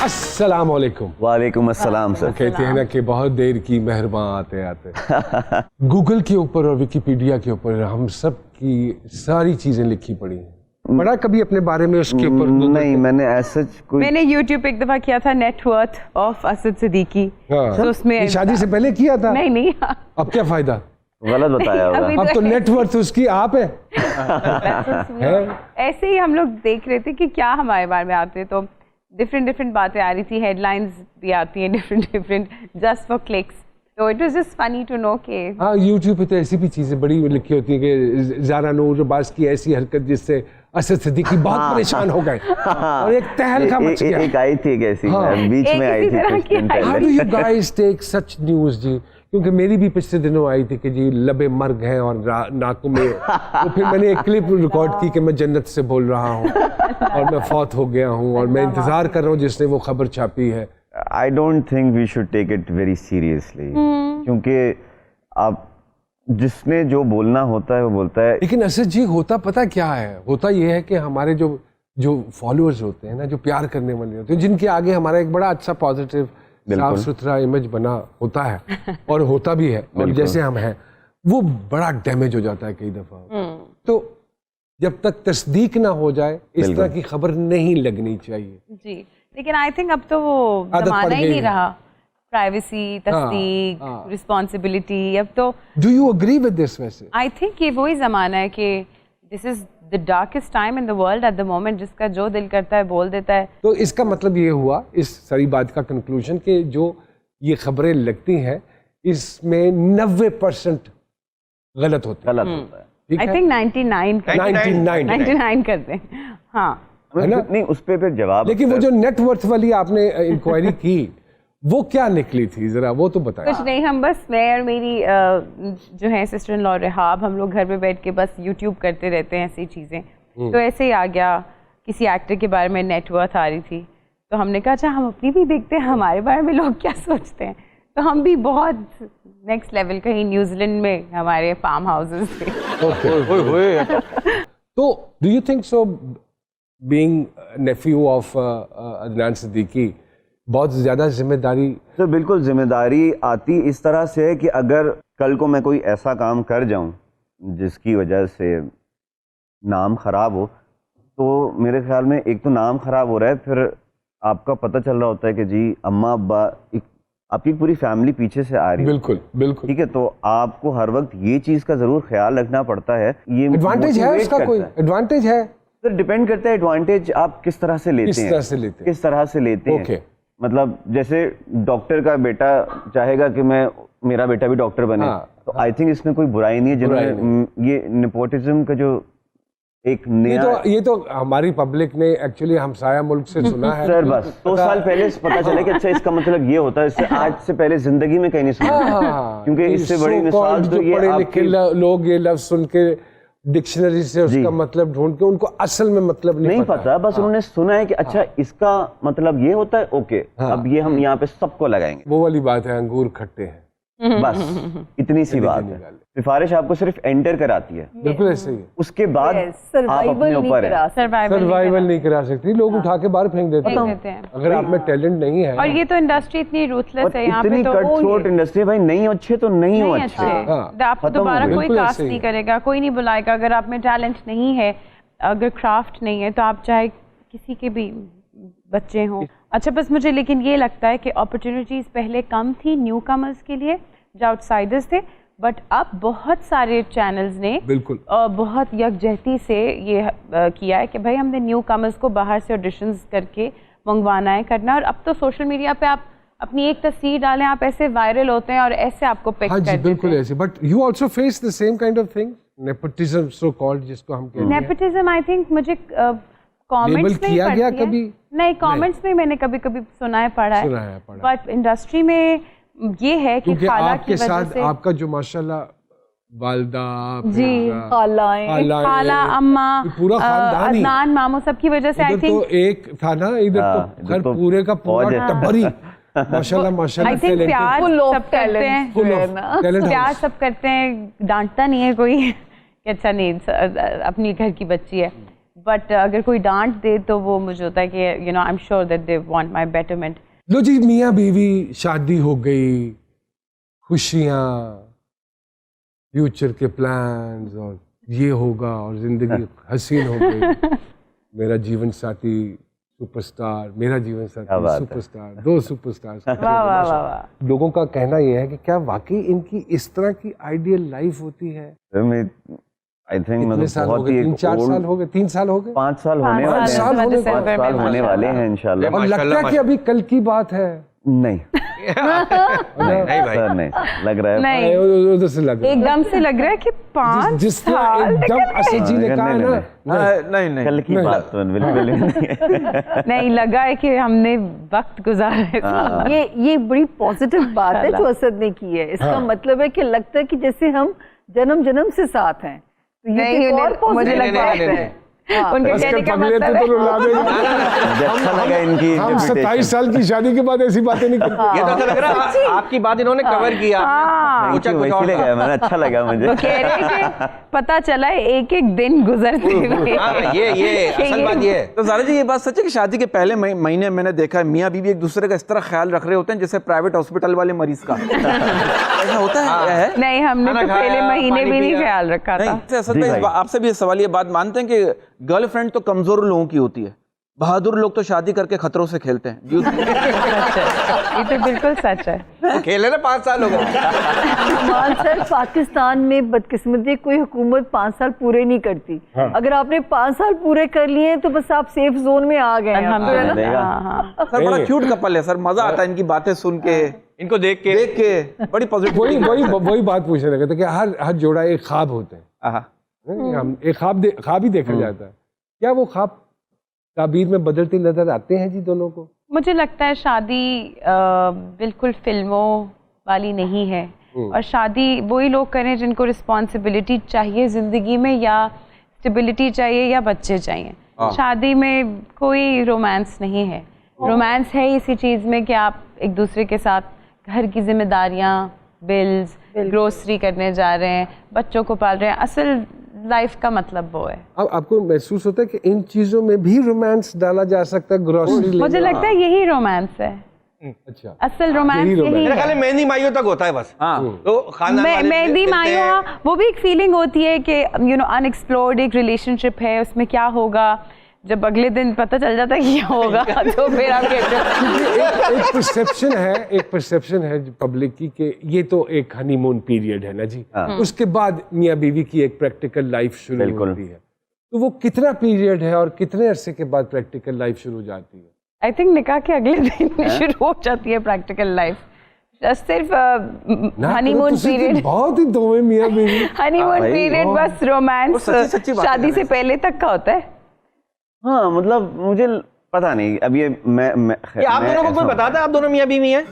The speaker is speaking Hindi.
अस्सलाम वालेकुम। वालेकुम अस्सलाम सर। कहते हैं ना कि बहुत देर की मेहरबान आते आते। गूगल के ऊपर और विकिपीडिया के ऊपर हम सब की सारी चीजें लिखी पड़ी हैं। पढ़ा कभी अपने बारे में उसके ऊपर? नहीं, मैंने ऐसा कोई, मैंने YouTube एक दफा किया था, नेटवर्थ ऑफ असद सिद्दीकी। हाँ। तो उसमें शादी से पहले किया था? नहीं। अब क्या फायदा? गलत बताया होगा। अब तो नेटवर्थ उसकी आप है। ऐसे ही हम लोग देख रहे थे कि क्या हमारे बारे में आते, तो डिफरेंट बातें आ रही थी, हेडलाइंस भी आती हैं डिफरेंट जस्ट फॉर क्लिक्स। तो it was just funny to know के हाँ, यूट्यूब पे तो ऐसी भी चीजें बड़ी लिखी होती हैं कि ज़ारा नूरबाज की ऐसी हरकत जिससे असद सिद्दीकी बहुत परेशान हो गए और एक तहलका मच गया। एक आई थी कैसी, हाँ। बीच में आई थी कुछ दिन How do पहले। you guys take such news जी? क्योंकि मेरी भी पिछले दिनों आई थी कि जी लबे मर्ग हैं और नाकों में, तो फिर मैंने एक क्लिप रिकॉर्ड की कि मैं जन्नत से बोल रहा हूँ और मैं फौत हो गया हूँ और मैं इंतजार कर रहा हूँ जिसने वो खबर छापी है। I don't think we should take it very seriously, क्योंकि आप जिसने जो बोलना होता है वो बोलता है। लेकिन असद जी होता पता क्या है, होता ये है कि हमारे जो फॉलोअर्स होते हैं ना, जो प्यार करने वाले होते हैं, जिनके आगे हमारा एक बड़ा अच्छा पॉजिटिव साफ सुथरा इमेज बना होता है और होता भी है, और जैसे हम हैं वो बड़ा डैमेज हो जाता है कई दफा। तो जब तक तस्दीक ना हो जाए इस तरह की खबर नहीं लगनी चाहिए जी। लेकिन आई थिंक अब तो वो जमाना ही नहीं रहा, प्राइवेसी, तस्दीक, रिस्पॉन्सिबिलिटी। अब तो do you agree with this? वैसे आई थिंक ये वही जमाना है कि this is the darkest time in the world at the moment, जिसका जो दिल करता है बोल देता है। तो इसका मतलब ये हुआ इस सारी बात का कंक्लूजन कि जो ये खबरें लगती हैं इसमें 90% गलत होता है। आई थिंक 99 करते हैं। हाँ है ना? नहीं, उस पे फिर जवाब। लेकिन वो जो नेटवर्थ वाली आपने इंक्वायरी की वो क्या निकली थी, जरा वो तो बताएं। कुछ नहीं, हम बस मैं और मेरी जो है सिस्टर इन लॉ रेहाब, हम लोग घर पे बैठ के बस यूट्यूब करते रहते हैं ऐसी चीज़ें। तो ऐसे ही आ गया, किसी एक्टर के बारे में नेटवर्थ आ रही थी, तो हमने कहा अच्छा हम अपनी भी देखते हैं हमारे बारे में लोग क्या सोचते हैं। तो हम भी बहुत नेक्स्ट लेवल, कहीं न्यूजीलैंड में हमारे फार्म हाउसेस थे। तो do you think so being Neiphiu of Adnan Siddiqui बहुत ज्यादा जिम्मेदारी? तो बिल्कुल जिम्मेदारी आती इस तरह से है कि अगर कल को मैं कोई ऐसा काम कर जाऊं जिसकी वजह से नाम खराब हो, तो मेरे ख्याल में एक तो नाम खराब हो रहा है, फिर आपका पता चल रहा होता है कि जी अम्मा अब्बा, आपकी पूरी फैमिली पीछे से आ रही है। बिल्कुल बिल्कुल ठीक है, तो आपको हर वक्त ये चीज का जरूर ख्याल रखना पड़ता है। ये एडवांटेज है उसका, कोई एडवांटेज है? तो डिपेंड करता है एडवांटेज आप किस तरह से लेते हैं, किस तरह से लेते हैं। मतलब जैसे डॉक्टर का बेटा चाहेगा कि मेरा बेटा भी डॉक्टर बने, तो आई थिंक इसमें कोई बुराई नहीं है। जिन्होंने ये नेपोटिज्म का जो एक नया, ये तो हमारी पब्लिक ने एक्चुअली हमसाया मुल्क से सुना है सर। बस 2 साल पहले पता चला कि अच्छा इसका मतलब ये होता है, इससे आज से पहले जिंदगी में कहीं नहीं सुना। क्योंकि इससे बड़ी मिसाल तो ये पढ़े लिखे लोग ये लफ्ज सुन के डिक्शनरी से उसका मतलब ढूंढ के, उनको असल में मतलब नहीं पता, बस उन्होंने सुना है कि अच्छा इसका मतलब ये होता है, ओके अब ये हम यहाँ पे सबको लगाएंगे। वो वाली बात है, अंगूर खट्टे हैं, बस इतनी सी बात है। सिफारिश आपको सिर्फ एंटर कराती है, बिल्कुल ऐसे ही है। उसके बाद आप अपने ऊपर है, सर्वाइवल नहीं करा सकती, लोग उठा के बाहर फेंक देते हैं अगर आप में टैलेंट नहीं है। और ये तो इंडस्ट्री इतनी रूथलेस है यहाँ पे, इतनी कट थ्रोट इंडस्ट्री, भाई नहीं अच्छे तो नहीं हो अच्छे, आपको दोबारा कोई कास्ट नहीं करेगा, कोई नहीं बुलाएगा अगर आप में टैलेंट नहीं है, अगर क्राफ्ट नहीं है, तो आप चाहे किसी के भी बच्चे हों। अच्छा, बस मुझे लेकिन ये लगता है कि अपॉर्चुनिटीज पहले कम थी न्यू कमर्स के लिए जो आउटसाइडर्स थे, बट अब बहुत सारे चैनल्स ने बिल्कुल बहुत यकजहती से ये किया है कि भाई हमने न्यू कमर्स को बाहर से ऑडिशंस करके मंगवाना है, करना है। और अब तो सोशल मीडिया पे आप अपनी एक तस्वीर डालें, आप ऐसे वायरल होते हैं और ऐसे आपको पिक कर देते हैं। बिल्कुल ऐसे। But you also face the same kind of thing, nepotism so called, जिसको हम कहते हैं। नेपोटिज्म आई थिंक मुझे कमेंट्स में किया गया कभी नहीं, कमेंट्स में मैंने कभी कभी सुना है, पढ़ा है, बट इंडस्ट्री में ये है कि खाला की वजह से आपका जो माशाल्लाह वालदा जी, खाला, अम्मा, पूरा खानदान, अदनान मामू, सबकी वजह से आई थिंक तो एक था ना, इधर तो घर पूरे का पूरा टब्बरी माशाल्लाह आई थिंक प्यार सब करते हैं, प्यार सब करते हैं, डांटता नहीं है कोई कि अच्छा नहीं अपनी घर की बच्ची है, बट अगर कोई डांट दे तो वो मुझे होता है कि you know I am sure that they want my betterment. लो जी, मियाँ बीवी, शादी हो गई, खुशियाँ, फ्यूचर के प्लान्स, और ये होगा और जिंदगी हसीन हो गई। मेरा जीवन साथी सुपरस्टार, मेरा जीवन साथी सुपरस्टार, 2 सुपरस्टार। वाह वाह वाह वाह। लोगों का कहना यह है कि क्या वाकई इनकी इस तरह की आइडियल लाइफ होती है? आई थिंक कितने साल हो गए? 3-4 साल हो गए? 3 साल हो गए? 5 साल होने वाले हैं। 5 साल होने 5 साल होने वाले हैं इंशाल्लाह। और लगता है कि अभी कल की बात है। नहीं नहीं भाई, सर नहीं लग रहा है। नहीं, उधर से लग रहा है। एकदम से लग रहा है कि 5 जिस तरह साल एकदम असद जी ने कहा है ना, नहीं नहीं कल की बात तो बिल्कुल ही नहीं। नहीं लगा है कि हमने वक्त गुजारा है साथ। ये बड़ी पॉजिटिव बात है जो असद ने की है। इसका मतलब है कि लगता है कि जैसे हम जन्म जन्म से साथ हैं। तो ये नहीं, तो और मुझे पॉजिटिव लगता बात है। है। हाँ, उनके उसके कहने का पगले मतलब थे तो रुला है देंगे। मुझे अच्छा लगा इनकी हम invitation। 27 साल की शादी के बाद ऐसी बातें नहीं करते। ये तो ऐसा लग रहा है आपकी बात इन्होंने कवर किया। हाँ। पूछा Thank you, कुछ और इसीलिए था। गया मैंने, अच्छा लगा मुझे। वो कह रहे हैं कि पता चला है एक एक दिन गुजरते हुए। हाँ, ये असल बात ये है। तो ज़ारा जी, ये बात सच है कि शादी के पहले महीने मैंने देखा है मियाँ बीवी एक दूसरे का इस तरह ख्याल रख रहे होते हैं जैसे प्राइवेट हॉस्पिटल वाले मरीज का। ऐसा होता है? क्या है? नहीं, हमने खाना तो पहले खाया, महीने पानी भी नहीं पिया। ख्याल रखा था। नहीं असद जी भाई, भाई। आपसे भी सवाल ये बात मानते हैं कि गर्लफ्रेंड तो कमजोर लोगों की होती है, बहादुर लोग तो शादी करके खतरों से खेलते हैं। सच है, ये तो बिल्कुल सच है। खेले ना 5 साल हो गए। मान सर, पाकिस्तान में बदकिस्मती कोई हुकूमत 5 साल पूरे नहीं करती। अगर आपने 5 साल पूरे कर लिए तो बस आप सेफ जोन में आ गए हैं। अल्हम्दुलिल्लाह। हाँ। सर बड़ा क्यूट कपल है सर, मजा आता है इनकी बातें सुन के, इनको देख के बड़ी पॉजिटिव। वही बात पूछने लगे थे कि हर जोड़ा एक ख्वाब होते हैं। हम एक ख्वाब ही देखा जाता है। क्या वो ख्वाब ताबीर में बदलते नजर आते हैं जी दोनों को? मुझे लगता है शादी बिल्कुल फिल्मों वाली नहीं है, और शादी वही लोग करें जिनको रिस्पॉन्सिबिलिटी चाहिए जिंदगी में, या स्टेबिलिटी चाहिए, या बच्चे चाहिए। शादी में कोई रोमांस नहीं है। रोमांस है इसी चीज़ में कि आप एक दूसरे के साथ घर की जिम्मेदारियाँ, बिल्स, ग्रोसरी करने जा रहे हैं, बच्चों को पाल रहे हैं। असल लाइफ का मतलब वो है। अब आपको महसूस होता है कि इन चीजों में भी रोमांस डाला जा सकता है? ग्रोसरी मुझे लगता है यही रोमांस है। अच्छा, असल रोमांस यही यही romance। मेरे ख्याल है। में मेहंदी माइयों तक होता है बस। हाँ। तो खानदान वाले मेहंदी मिलते मायो, हैं। हाँ, वो भी एक फीलिंग होती है कि यू नो अनएक्सप्लोर्ड एक रिलेशनशिप है, उसमें क्या होगा जब अगले दिन पता चल जाता है कि क्या होगा। तो फिर आप कहते हो एक परसेप्शन है पब्लिक की कि ये तो एक हनीमून पीरियड है ना जी, उसके बाद मियाँ बीवी की एक प्रैक्टिकल लाइफ शुरू बिल्कुल। होती है। तो वो कितना पीरियड है और कितने अरसे के बाद प्रैक्टिकल लाइफ शुरू हो जाती है? आई थिंक निकाह के अगले दिन शुरू हो जाती है प्रैक्टिकल लाइफ। सिर्फ हनीमून पीरियड, बहुत ही दो हैं मियाँ बीवी। हनीमून भाई, पीरियड बस रोमांस सच्ची बात है शादी से पहले तक का होता है। हाँ मतलब मुझे पता नहीं अब ये मैं ये आप दोनों को कोई बताता है आप दोनों मियाँ बीवी हैं?